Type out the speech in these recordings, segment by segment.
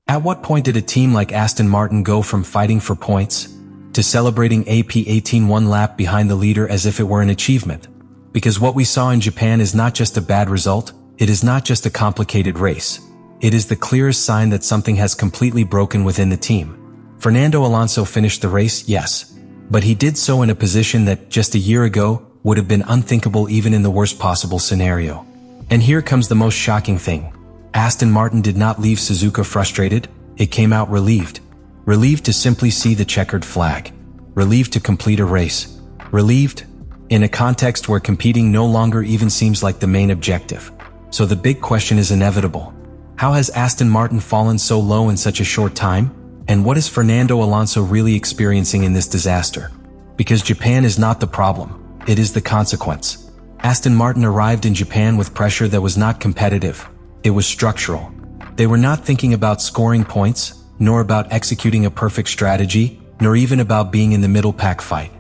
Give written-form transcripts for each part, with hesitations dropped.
At what point did a team like Aston Martin go from fighting for points to celebrating a P18 one lap behind the leader as if it were an achievement? Because what we saw in Japan is not just a bad result, it is not just a complicated race. It is the clearest sign that something has completely broken within the team. Fernando Alonso finished the race, yes, but he did so in a position that, just a year ago, would have been unthinkable even in the worst possible scenario. And here comes the most shocking thing. Aston Martin did not leave Suzuka frustrated, it came out relieved. Relieved to simply see the checkered flag. Relieved to complete a race. Relieved in a context where competing no longer even seems like the main objective. So the big question is inevitable. How has Aston Martin fallen so low in such a short time? And what is Fernando Alonso really experiencing in this disaster? Because Japan is not the problem, it is the consequence. Aston Martin arrived in Japan with pressure that was not competitive, it was structural. They were not thinking about scoring points, nor about executing a perfect strategy, nor even about being in the middle pack fight.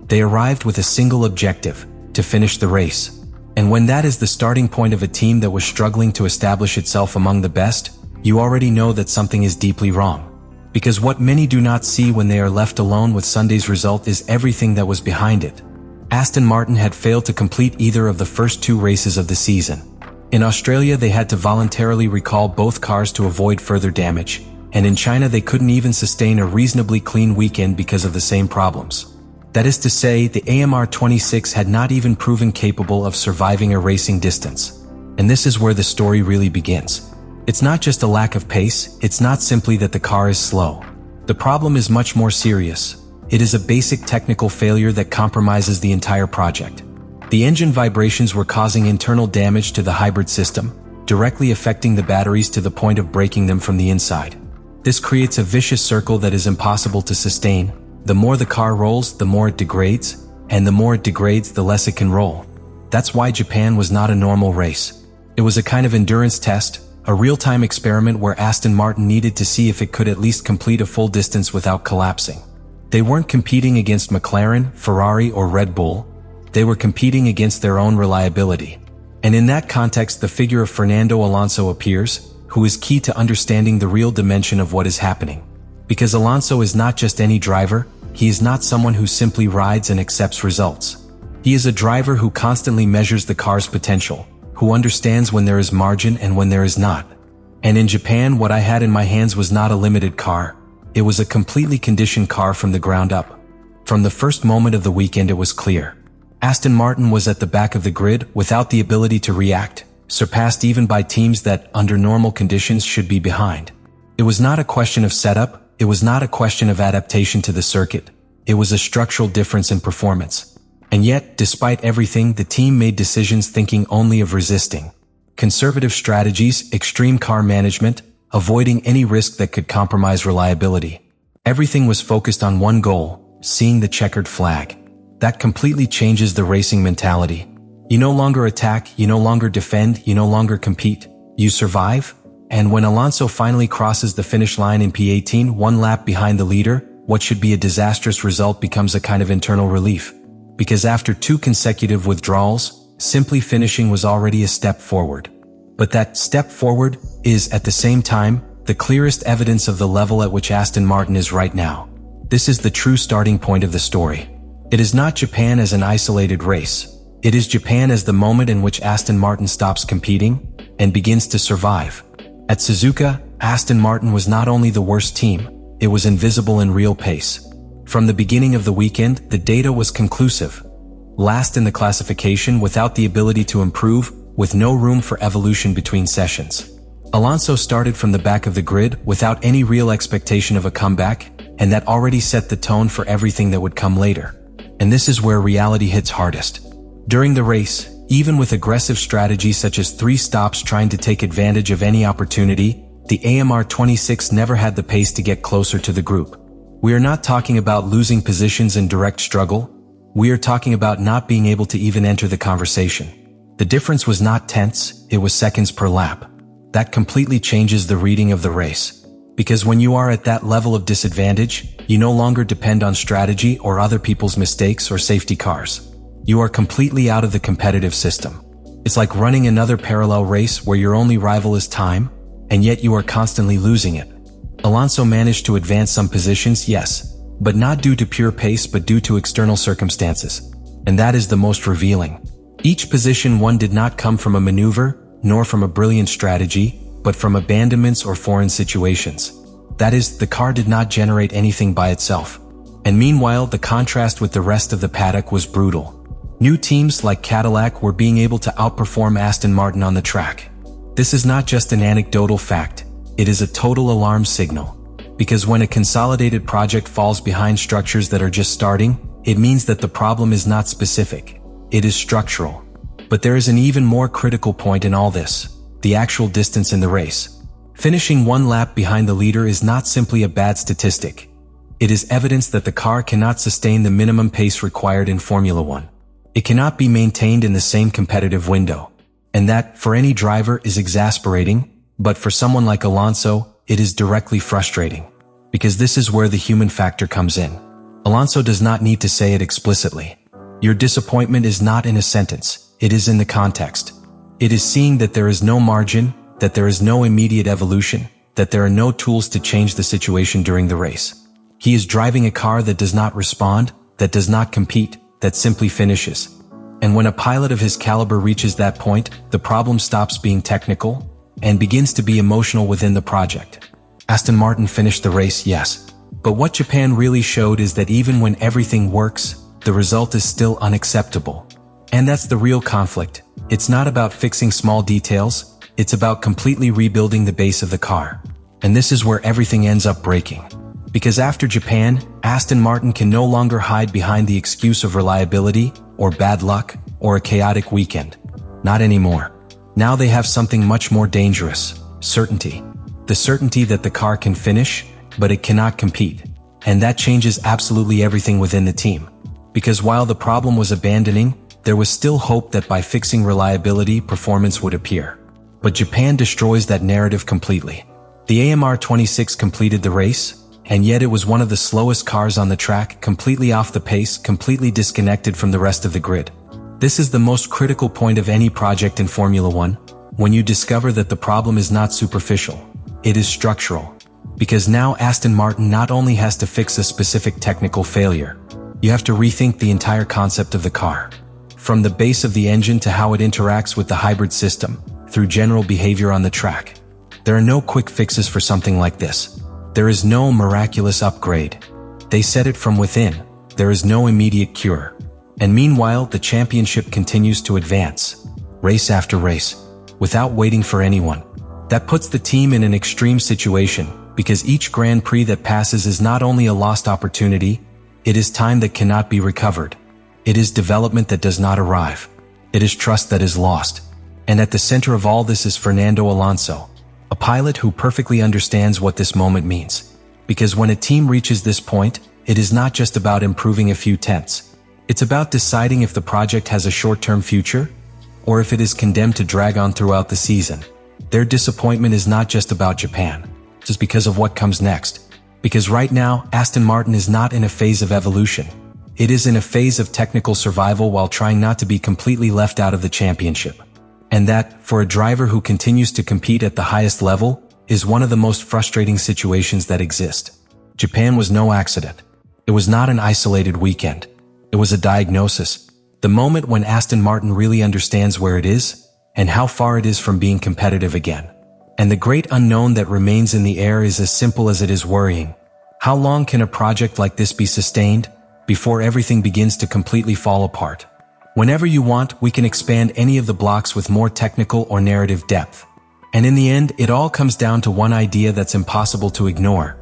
They arrived with a single objective, to finish the race. And when that is the starting point of a team that was struggling to establish itself among the best, you already know that something is deeply wrong. Because what many do not see when they are left alone with Sunday's result is everything that was behind it. Aston Martin had failed to complete either of the first two races of the season. In Australia, they had to voluntarily recall both cars to avoid further damage, and in China they couldn't even sustain a reasonably clean weekend because of the same problems. That is to say, the AMR26 had not even proven capable of surviving a racing distance. And this is where the story really begins. It's not just a lack of pace, it's not simply that the car is slow. The problem is much more serious. It is a basic technical failure that compromises the entire project. The engine vibrations were causing internal damage to the hybrid system, directly affecting the batteries to the point of breaking them from the inside. This creates a vicious circle that is impossible to sustain. The more the car rolls, the more it degrades, and the more it degrades, the less it can roll. That's why Japan was not a normal race. It was a kind of endurance test, a real-time experiment where Aston Martin needed to see if it could at least complete a full distance without collapsing. They weren't competing against McLaren, Ferrari, or Red Bull. They were competing against their own reliability. And in that context, the figure of Fernando Alonso appears, who is key to understanding the real dimension of what is happening. Because Alonso is not just any driver, he is not someone who simply rides and accepts results. He is a driver who constantly measures the car's potential, who understands when there is margin and when there is not. And in Japan, what I had in my hands was not a limited car. It was a completely conditioned car from the ground up. From the first moment of the weekend, it was clear. Aston Martin was at the back of the grid without the ability to react, surpassed even by teams that, under normal conditions, should be behind. It was not a question of setup, it was not a question of adaptation to the circuit. It was a structural difference in performance. And yet, despite everything, the team made decisions thinking only of resisting. Conservative strategies, extreme car management, avoiding any risk that could compromise reliability. Everything was focused on one goal, seeing the checkered flag. That completely changes the racing mentality. You no longer attack, you no longer defend, you no longer compete. You survive. And when Alonso finally crosses the finish line in P18, one lap behind the leader, what should be a disastrous result becomes a kind of internal relief. Because after 2 consecutive withdrawals, simply finishing was already a step forward. But that step forward is, at the same time, the clearest evidence of the level at which Aston Martin is right now. This is the true starting point of the story. It is not Japan as an isolated race. It is Japan as the moment in which Aston Martin stops competing and begins to survive. At Suzuka, Aston Martin was not only the worst team, it was invisible in real pace. From the beginning of the weekend, the data was conclusive. Last in the classification without the ability to improve, with no room for evolution between sessions. Alonso started from the back of the grid without any real expectation of a comeback, and that already set the tone for everything that would come later. And this is where reality hits hardest. During the race, even with aggressive strategies such as 3 stops trying to take advantage of any opportunity, the AMR26 never had the pace to get closer to the group. We are not talking about losing positions in direct struggle. We are talking about not being able to even enter the conversation. The difference was not tenths, it was seconds per lap. That completely changes the reading of the race. Because when you are at that level of disadvantage, you no longer depend on strategy or other people's mistakes or safety cars. You are completely out of the competitive system. It's like running another parallel race where your only rival is time, and yet you are constantly losing it. Alonso managed to advance some positions, yes, but not due to pure pace but due to external circumstances. And that is the most revealing. Each position won did not come from a maneuver, nor from a brilliant strategy, but from abandonments or foreign situations. That is, the car did not generate anything by itself. And meanwhile, the contrast with the rest of the paddock was brutal. New teams like Cadillac were being able to outperform Aston Martin on the track. This is not just an anecdotal fact, it is a total alarm signal. Because when a consolidated project falls behind structures that are just starting, it means that the problem is not specific, it is structural. But there is an even more critical point in all this: the actual distance in the race. Finishing one lap behind the leader is not simply a bad statistic. It is evidence that the car cannot sustain the minimum pace required in Formula One. It cannot be maintained in the same competitive window. And that, for any driver, is exasperating, but for someone like Alonso, it is directly frustrating. Because this is where the human factor comes in. Alonso does not need to say it explicitly. Your disappointment is not in a sentence, it is in the context. It is seeing that there is no margin, that there is no immediate evolution, that there are no tools to change the situation during the race. He is driving a car that does not respond, that does not compete, that simply finishes. And when a pilot of his caliber reaches that point, the problem stops being technical and begins to be emotional within the project. Aston Martin finished the race, yes. But what Japan really showed is that even when everything works, the result is still unacceptable. And that's the real conflict. It's not about fixing small details, it's about completely rebuilding the base of the car. And this is where everything ends up breaking. Because after Japan, Aston Martin can no longer hide behind the excuse of reliability, or bad luck, or a chaotic weekend. Not anymore. Now they have something much more dangerous: certainty. The certainty that the car can finish, but it cannot compete. And that changes absolutely everything within the team. Because while the problem was abandoning, there was still hope that by fixing reliability, performance would appear. But Japan destroys that narrative completely. The AMR26 completed the race, and yet it was one of the slowest cars on the track, completely off the pace, completely disconnected from the rest of the grid. This is the most critical point of any project in Formula One, when you discover that the problem is not superficial, it is structural. Because now Aston Martin not only has to fix a specific technical failure, you have to rethink the entire concept of the car. From the base of the engine to how it interacts with the hybrid system, through general behavior on the track. There are no quick fixes for something like this. There is no miraculous upgrade. They set it from within. There is no immediate cure. And meanwhile, the championship continues to advance, race after race, without waiting for anyone. That puts the team in an extreme situation, because each Grand Prix that passes is not only a lost opportunity, it is time that cannot be recovered. It is development that does not arrive. It is trust that is lost. And at the center of all this is Fernando Alonso, a pilot who perfectly understands what this moment means. Because when a team reaches this point, it is not just about improving a few tenths. It's about deciding if the project has a short-term future, or if it is condemned to drag on throughout the season. Their disappointment is not just about Japan, just because of what comes next. Because right now, Aston Martin is not in a phase of evolution. It is in a phase of technical survival while trying not to be completely left out of the championship. And that, for a driver who continues to compete at the highest level, is one of the most frustrating situations that exist. Japan was no accident. It was not an isolated weekend. It was a diagnosis. The moment when Aston Martin really understands where it is, and how far it is from being competitive again. And the great unknown that remains in the air is as simple as it is worrying. How long can a project like this be sustained, before everything begins to completely fall apart? Whenever you want, we can expand any of the blocks with more technical or narrative depth. And in the end, it all comes down to one idea that's impossible to ignore.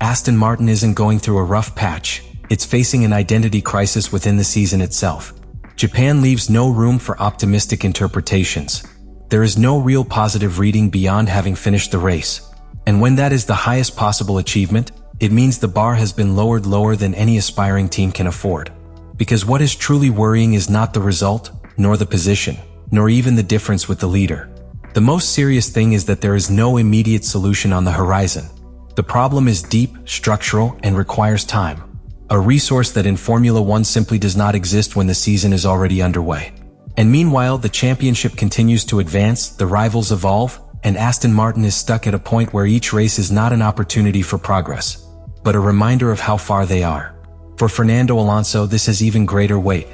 Aston Martin isn't going through a rough patch, it's facing an identity crisis within the season itself. Japan leaves no room for optimistic interpretations. There is no real positive reading beyond having finished the race. And when that is the highest possible achievement, it means the bar has been lowered lower than any aspiring team can afford. Because what is truly worrying is not the result, nor the position, nor even the difference with the leader. The most serious thing is that there is no immediate solution on the horizon. The problem is deep, structural, and requires time. A resource that in Formula One simply does not exist when the season is already underway. And meanwhile, the championship continues to advance, the rivals evolve, and Aston Martin is stuck at a point where each race is not an opportunity for progress, but a reminder of how far they are. For Fernando Alonso, this has even greater weight,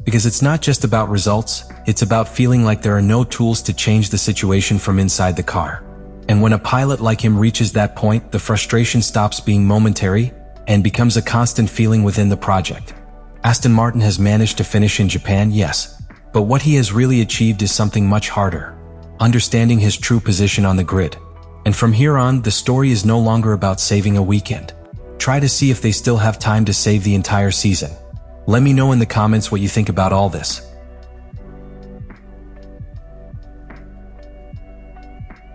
because it's not just about results, it's about feeling like there are no tools to change the situation from inside the car. And when a pilot like him reaches that point, the frustration stops being momentary and becomes a constant feeling within the project. Aston Martin has managed to finish in Japan, yes, but what he has really achieved is something much harder: understanding his true position on the grid. And from here on, the story is no longer about saving a weekend. Try to see if they still have time to save the entire season. Let me know in the comments what you think about all this.